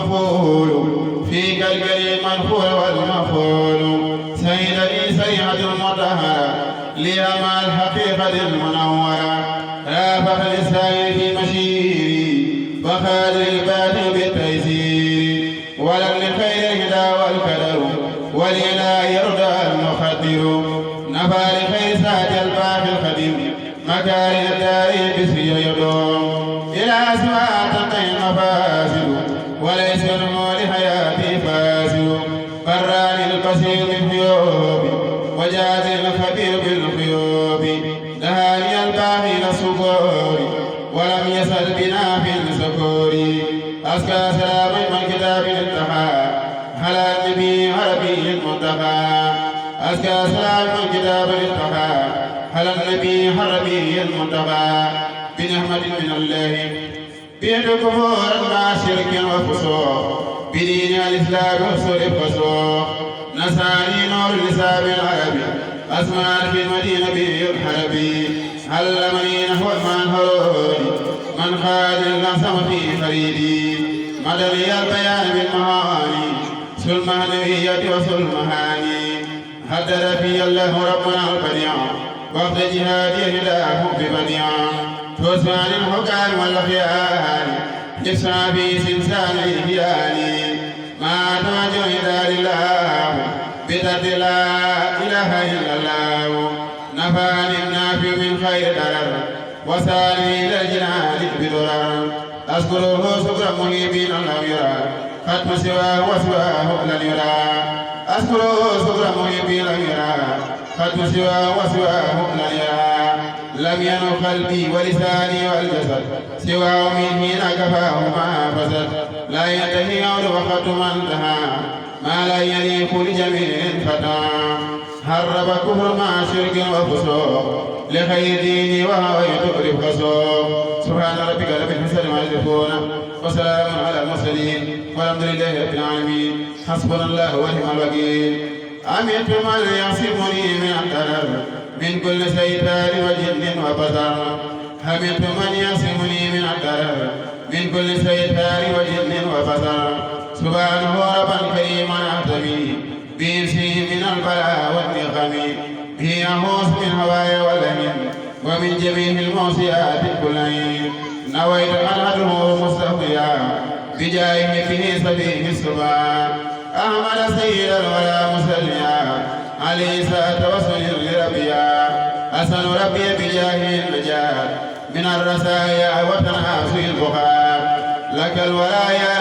مفعول فيك الكريم المنخول والمفعول سيدني سيئة المطهرة لي مع الحقيقة المنورة رافق لساني في مشيري وخادر الباطل بالتيسير ولم لخير الهدى والكدر ولي لا يرضى المخدر نفى لخير ساعة الباقي الخديم مكارم الدارين بسري يدوم إلى سواء تنتهي المفاسد وليس نمو لحياتي فاسد براني البصير بالحيوب وجازي الخبير بالخيوب دهاني الباقي للصبور ولم يسل بنا في السكور أزكى سلام من كتاب الاتحى على النبي عربي المنتهى أزكى سلام من كتاب الاتحى على النبي عربي المنتهى بنعمة من الله بيد كفور مع شرك وفسوق بدين الإسلام وصول الفسوق نساني نور لسان العربي أسمع في المدينة به الحربي علمني نحو المنهروني من خاد النسم في خريدي مدني البيان بالمعاني سلم النبية وسلم هاني حدد في الله ربنا البديع وقت جهادي هداه ببديع توسع للحكام والخيال يسعى في سلسال الهلال ما توجه دار الله بذات لا إله إلا الله نفعني النافع من خير درر وسالي إلى الجنان بدرر أذكره شكر مهيبين لم يرى ختم سواه وسواه لن يرى أذكره شكر مهيبين لم يرى ختم سواه وسواه لن يرى لم ينو قلبي ولساني والجسد سواه من حين كفاه ما فسد لا ينتهي عود وقت ما انتهى ما لا يليق لجميع فتى هرب كفر مع شرك وفسوق لخير ديني وهو يتؤرف فسوق سبحان ربك رب العزة عما يصفون وسلام على المرسلين والحمد لله رب العالمين حسبنا الله ونعم الوكيل أمنت من يعصمني من الضرر من كل شيطان وجن وبشر حمدت من يعصمني من الضرر من كل شيطان وجن وبشر سبحانه ربا كريما أعتمي بنفسه من البلاء والنقم به يحوس من هواي واللمن ومن جميع المعصيات كلين نويت أن أدعو مستقيا بجاهه في سبيل السبا أحمد سيدا ولا مسليا عليه توسل لربيا أسأل ربي بجاه النجاة من الرسايا وتناسي البخار لك الولايا